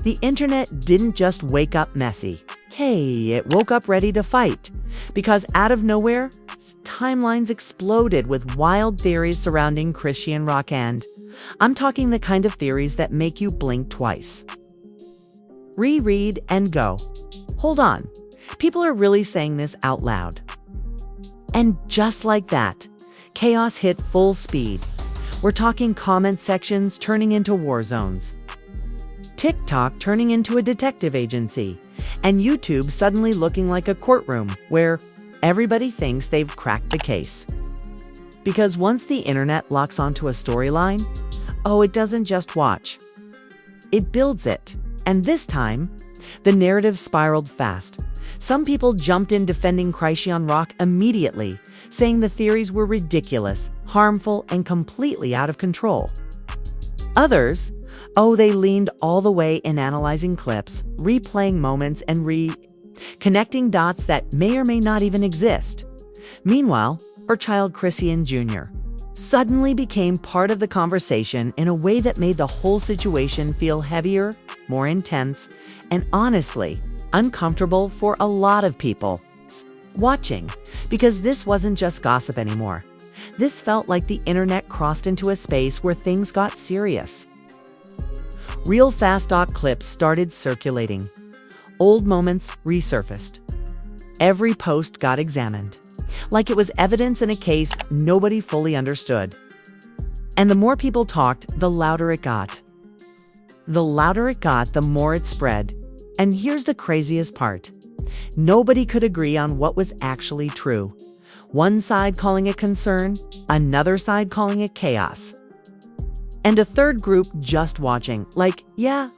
The internet didn't just wake up messy. Hey, it woke up ready to fight. Because out of nowhere, timelines exploded with wild theories surrounding Chrisean rock, and I'm talking the kind of theories that make you blink twice. Reread and go. Hold on. People are really saying this out loud. And just like that, chaos hit full speed. We're talking comment sections turning into war zones, TikTok turning into a detective agency, and YouTube suddenly looking like a courtroom where everybody thinks they've cracked the case. Because once the internet locks onto a storyline, it doesn't just watch. It builds it. And this time, the narrative spiraled fast. Some people jumped in defending Chrisean rock immediately, saying the theories were ridiculous, harmful, and completely out of control. Others, they leaned all the way in analyzing clips, replaying moments, and connecting dots that may or may not even exist. Meanwhile, her child Chrisean Jr. suddenly became part of the conversation in a way that made the whole situation feel heavier, more intense, and honestly, uncomfortable for a lot of people watching, because this wasn't just gossip anymore. This felt like the internet crossed into a space where things got serious. Real fast doc clips started circulating. Old moments resurfaced. Every post got examined, like it was evidence in a case nobody fully understood. And the more people talked, the louder it got. The louder it got, the more it spread. And here's the craziest part. Nobody could agree on what was actually true. One side calling it concern, another side calling it chaos. And a third group just watching, like, yeah,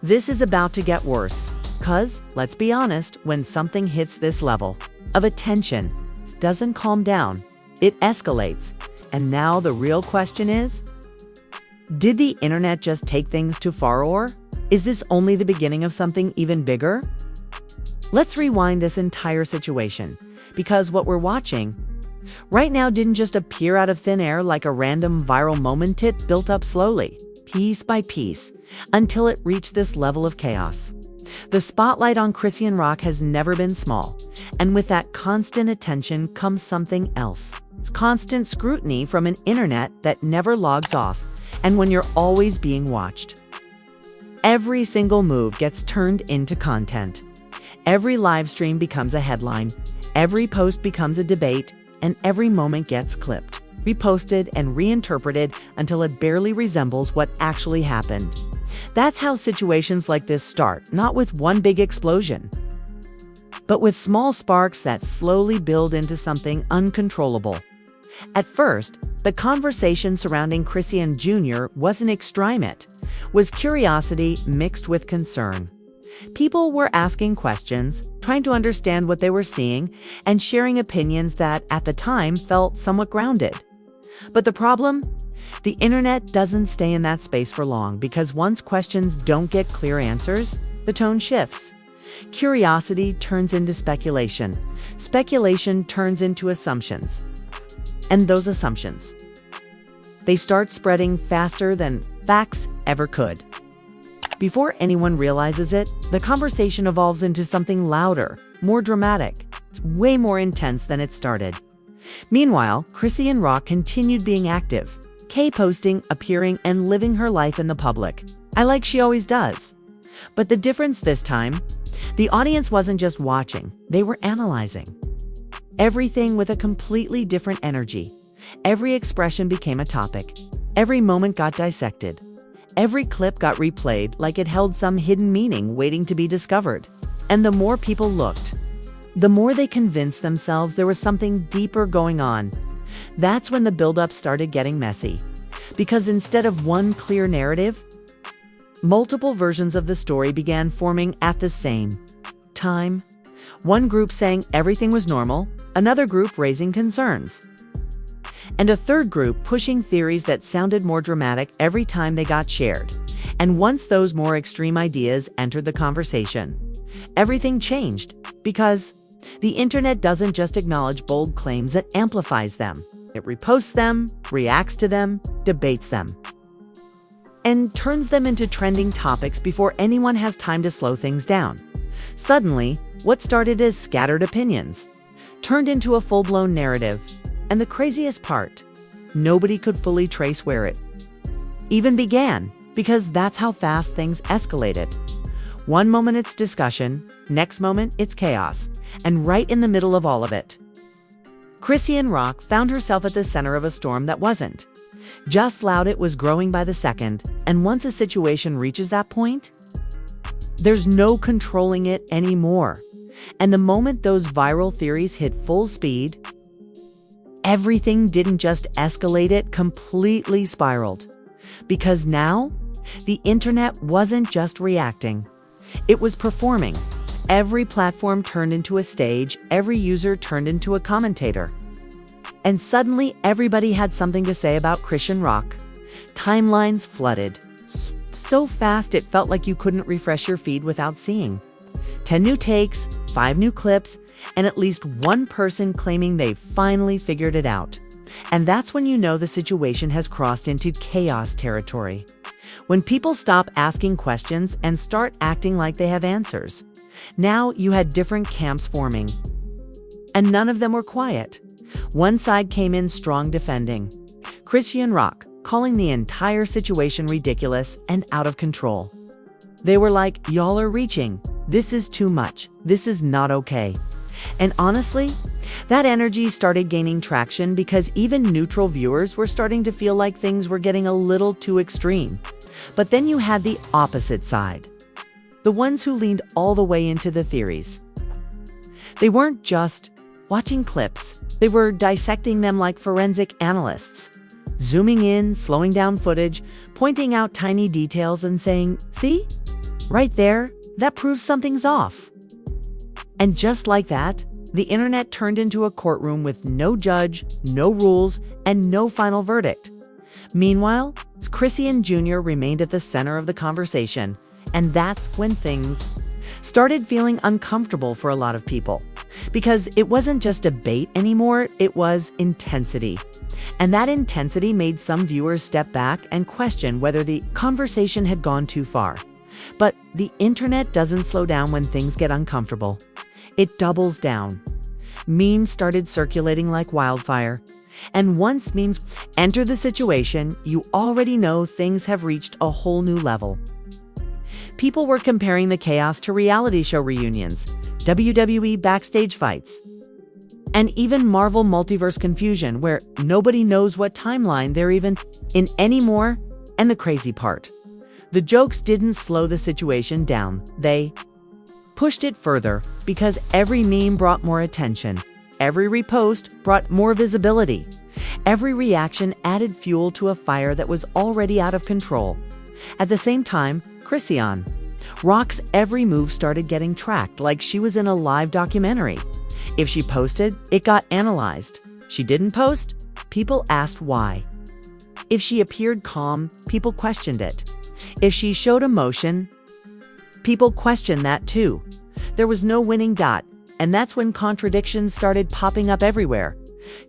this is about to get worse. 'Cause, let's be honest, when something hits this level of attention, it doesn't calm down, it escalates. And now the real question is, did the internet just take things too far, or is this only the beginning of something even bigger? Let's rewind this entire situation, because what we're watching right now didn't just appear out of thin air like a random viral moment. It built up slowly, piece by piece, until it reached this level of chaos. The spotlight on Chrisean rock has never been small, and with that constant attention comes something else. It's constant scrutiny from an internet that never logs off, and when you're always being watched. Every single move gets turned into content. Every live stream becomes a headline, every post becomes a debate, and every moment gets clipped, reposted, and reinterpreted until it barely resembles what actually happened. That's how situations like this start, not with one big explosion, but with small sparks that slowly build into something uncontrollable. At first, the conversation surrounding Chrisean Jr. wasn't extreme, it was curiosity mixed with concern. People were asking questions, trying to understand what they were seeing, and sharing opinions that, at the time, felt somewhat grounded. But the problem? The internet doesn't stay in that space for long, because once questions don't get clear answers, the tone shifts. Curiosity turns into speculation. Speculation turns into assumptions. And those assumptions, they start spreading faster than facts ever could. Before anyone realizes it, the conversation evolves into something louder, more dramatic. It's way more intense than it started. Meanwhile, Chrisean rock continued being active, K-posting, appearing, and living her life in the public. Like she always does. But the difference this time, the audience wasn't just watching, they were analyzing. Everything with a completely different energy. Every expression became a topic. Every moment got dissected. Every clip got replayed like it held some hidden meaning waiting to be discovered. And the more people looked, the more they convinced themselves there was something deeper going on. That's when the buildup started getting messy. Because instead of one clear narrative, multiple versions of the story began forming at the same time. One group saying everything was normal, another group raising concerns, and a third group pushing theories that sounded more dramatic every time they got shared. And once those more extreme ideas entered the conversation, everything changed, because the internet doesn't just acknowledge bold claims, it amplifies them. It reposts them, reacts to them, debates them. and turns them into trending topics before anyone has time to slow things down. Suddenly, what started as scattered opinions turned into a full-blown narrative. And the craziest part, nobody could fully trace where it even began, because that's how fast things escalated. One moment it's discussion, next moment it's chaos, and right in the middle of all of it, Chrisean Rock found herself at the center of a storm that wasn't just loud, it was growing by the second, and once a situation reaches that point, there's no controlling it anymore. And the moment those viral theories hit full speed, everything didn't just escalate, it completely spiraled. Because now, the internet wasn't just reacting, it was performing. Every platform turned into a stage, every user turned into a commentator. And suddenly, everybody had something to say about Chrisean Rock. Timelines flooded so fast it felt like you couldn't refresh your feed without seeing 10 new takes, 5 new clips, and at least one person claiming they finally figured it out. And that's when you know the situation has crossed into chaos territory. When people stop asking questions and start acting like they have answers. Now you had different camps forming, and none of them were quiet. One side came in strong, defending Chrisean Rock, calling the entire situation ridiculous and out of control. They were like, "Y'all are reaching. This is too much. This is not okay." And honestly, that energy started gaining traction because even neutral viewers were starting to feel like things were getting a little too extreme. But then you had the opposite side, the ones who leaned all the way into the theories. They weren't just watching clips, they were dissecting them like forensic analysts, zooming in, slowing down footage, pointing out tiny details and saying, "See? Right there, that proves something's off." And just like that, the internet turned into a courtroom with no judge, no rules, and no final verdict. Meanwhile, Chrisean Jr. remained at the center of the conversation, and that's when things started feeling uncomfortable for a lot of people. Because it wasn't just debate anymore, it was intensity. And that intensity made some viewers step back and question whether the conversation had gone too far. But the internet doesn't slow down when things get uncomfortable. It doubles down. Memes started circulating like wildfire. And once memes enter the situation, you already know things have reached a whole new level. People were comparing the chaos to reality show reunions, WWE backstage fights, and even Marvel multiverse confusion where nobody knows what timeline they're even in anymore. And the crazy part, the jokes didn't slow the situation down, they pushed it further, because every meme brought more attention, every repost brought more visibility, every reaction added fuel to a fire that was already out of control. At the same time, Chrisean Rock's every move started getting tracked like she was in a live documentary. If she posted, it got analyzed. She didn't post, people asked why. If she appeared calm, people questioned it. If she showed emotion, people questioned that too. There was no winning dot, and that's when contradictions started popping up everywhere.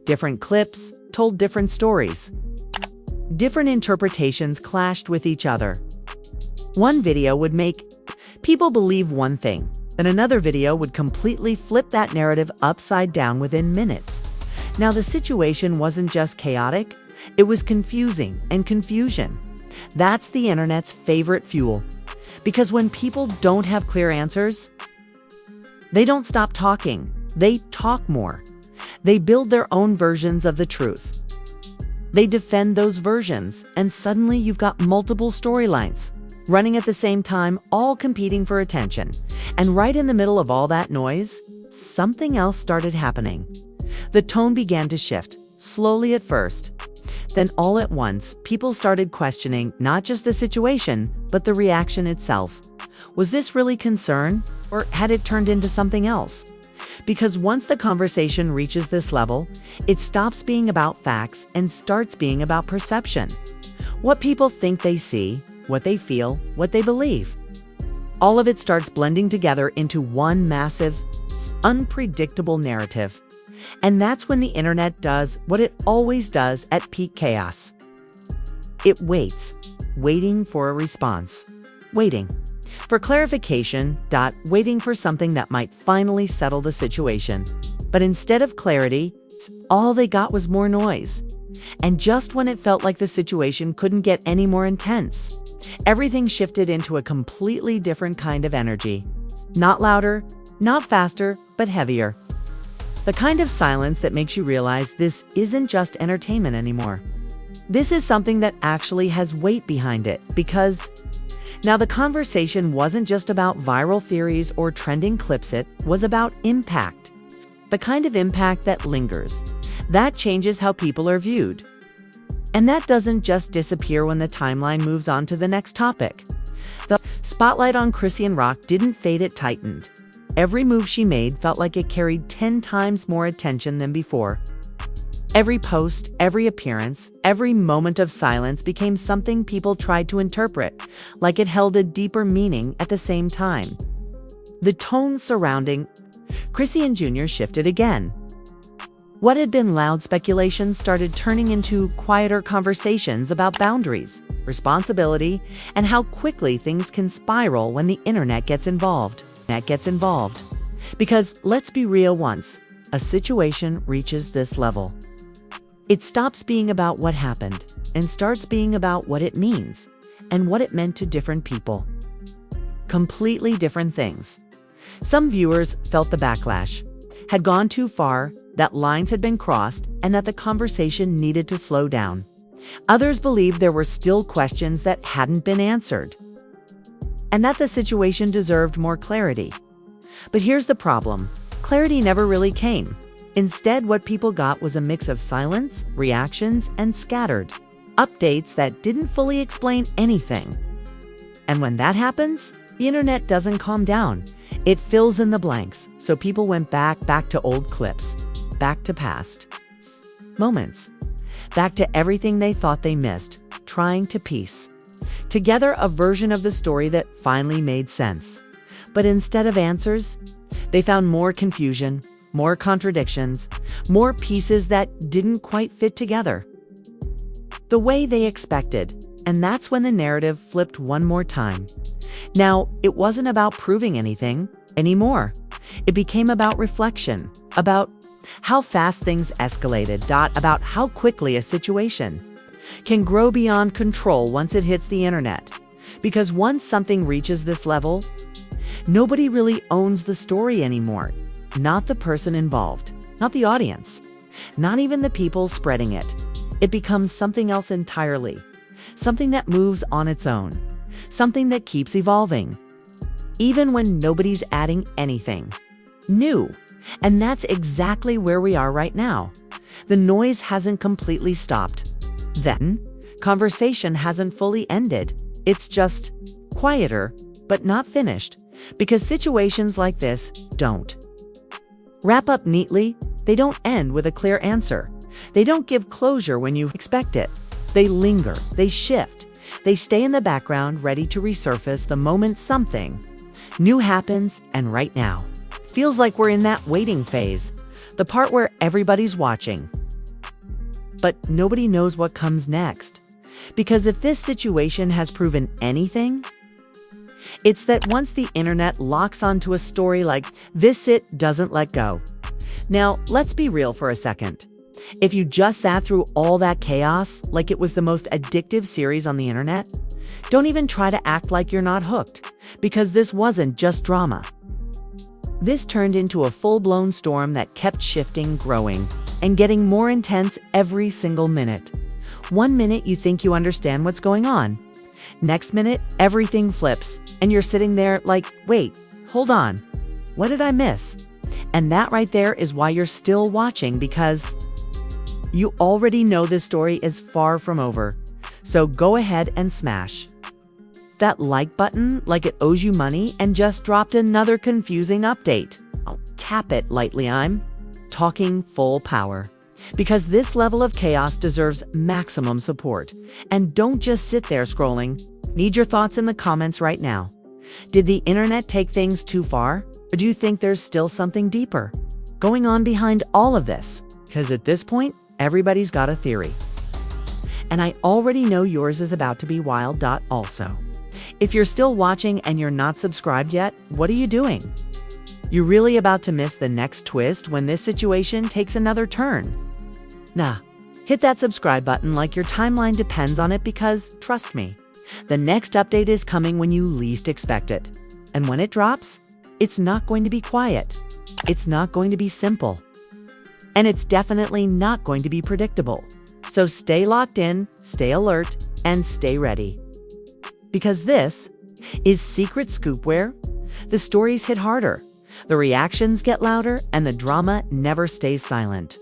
Different clips told different stories. Different interpretations clashed with each other. One video would make people believe one thing, and another video would completely flip that narrative upside down within minutes. Now, the situation wasn't just chaotic, it was confusing, and confusion. That's the internet's favorite fuel. Because when people don't have clear answers, they don't stop talking, they talk more. They build their own versions of the truth. They defend those versions, and suddenly you've got multiple storylines running at the same time, all competing for attention. And right in the middle of all that noise, something else started happening. The tone began to shift, slowly at first. Then all at once, people started questioning not just the situation, but the reaction itself. Was this really concern, or had it turned into something else? Because once the conversation reaches this level, it stops being about facts and starts being about perception. What people think they see, what they feel, what they believe. All of it starts blending together into one massive, unpredictable narrative. And that's when the internet does what it always does at peak chaos. It waits. waiting for a response. Waiting for clarification, waiting for something that might finally settle the situation. But instead of clarity, all they got was more noise. And just when it felt like the situation couldn't get any more intense, everything shifted into a completely different kind of energy. Not louder, not faster, but heavier. The kind of silence that makes you realize this isn't just entertainment anymore. This is something that actually has weight behind it, because now the conversation wasn't just about viral theories or trending clips, it was about impact. The kind of impact that lingers, that changes how people are viewed. And that doesn't just disappear when the timeline moves on to the next topic. The spotlight on Chrisean Rock didn't fade, it tightened. Every move she made felt like it carried 10 times more attention than before. Every post, every appearance, every moment of silence became something people tried to interpret, like it held a deeper meaning at the same time. The tone surrounding Chrisean Jr. shifted again. What had been loud speculation started turning into quieter conversations about boundaries, responsibility, and how quickly things can spiral when the internet gets involved. Because let's be real, once a situation reaches this level, it stops being about what happened and starts being about what it means and what it meant to different people. Completely different things. Some viewers felt the backlash had gone too far, that lines had been crossed, and that the conversation needed to slow down. Others believed there were still questions that hadn't been answered, and that the situation deserved more clarity. But here's the problem. Clarity never really came. Instead, what people got was a mix of silence, reactions, and scattered updates that didn't fully explain anything. And when that happens, the internet doesn't calm down. It fills in the blanks, so people went back to old clips, back to past moments, back to everything they thought they missed, trying to piece together a version of the story that finally made sense. But instead of answers, they found more confusion, more contradictions, more pieces that didn't quite fit together the way they expected. And that's when the narrative flipped one more time. Now, it wasn't about proving anything anymore. It became about reflection, about how fast things escalated, about how quickly a situation can grow beyond control once it hits the internet. Because once something reaches this level, nobody really owns the story anymore. Not the person involved, not the audience, not even the people spreading it. It becomes something else entirely, something that moves on its own, something that keeps evolving, even when nobody's adding anything new. And that's exactly where we are right now. The noise hasn't completely stopped. Then, conversation hasn't fully ended. It's just quieter, but not finished, because situations like this don't wrap up neatly. They don't end with a clear answer. They don't give closure when you expect it. They linger, they shift, they stay in the background, ready to resurface the moment something new happens. And right now, feels like we're in that waiting phase, the part where everybody's watching, but nobody knows what comes next. Because if this situation has proven anything, it's that once the internet locks onto a story like this, it doesn't let go. Now, let's be real for a second. If you just sat through all that chaos like it was the most addictive series on the internet, don't even try to act like you're not hooked, because this wasn't just drama. This turned into a full-blown storm that kept shifting, growing, and getting more intense every single minute. One minute you think you understand what's going on. Next minute, everything flips, and you're sitting there like, wait, hold on, what did I miss? And that right there is why you're still watching, because you already know this story is far from over. So go ahead and smash that like button like it owes you money and just dropped another confusing update. Tap it lightly. I'm talking full power, because this level of chaos deserves maximum support. And don't just sit there scrolling. Need your thoughts in the comments right now. Did the internet take things too far? Or do you think there's still something deeper going on behind all of this? Because at this point, everybody's got a theory. And I already know yours is about to be wild. Also, if you're still watching and you're not subscribed yet, what are you doing? You're really about to miss the next twist when this situation takes another turn. Nah, hit that subscribe button like your timeline depends on it, because, trust me, the next update is coming when you least expect it. And when it drops, it's not going to be quiet. It's not going to be simple. And it's definitely not going to be predictable. So stay locked in, stay alert, and stay ready. Because this is Secret Scoop, where the stories hit harder, the reactions get louder, and the drama never stays silent.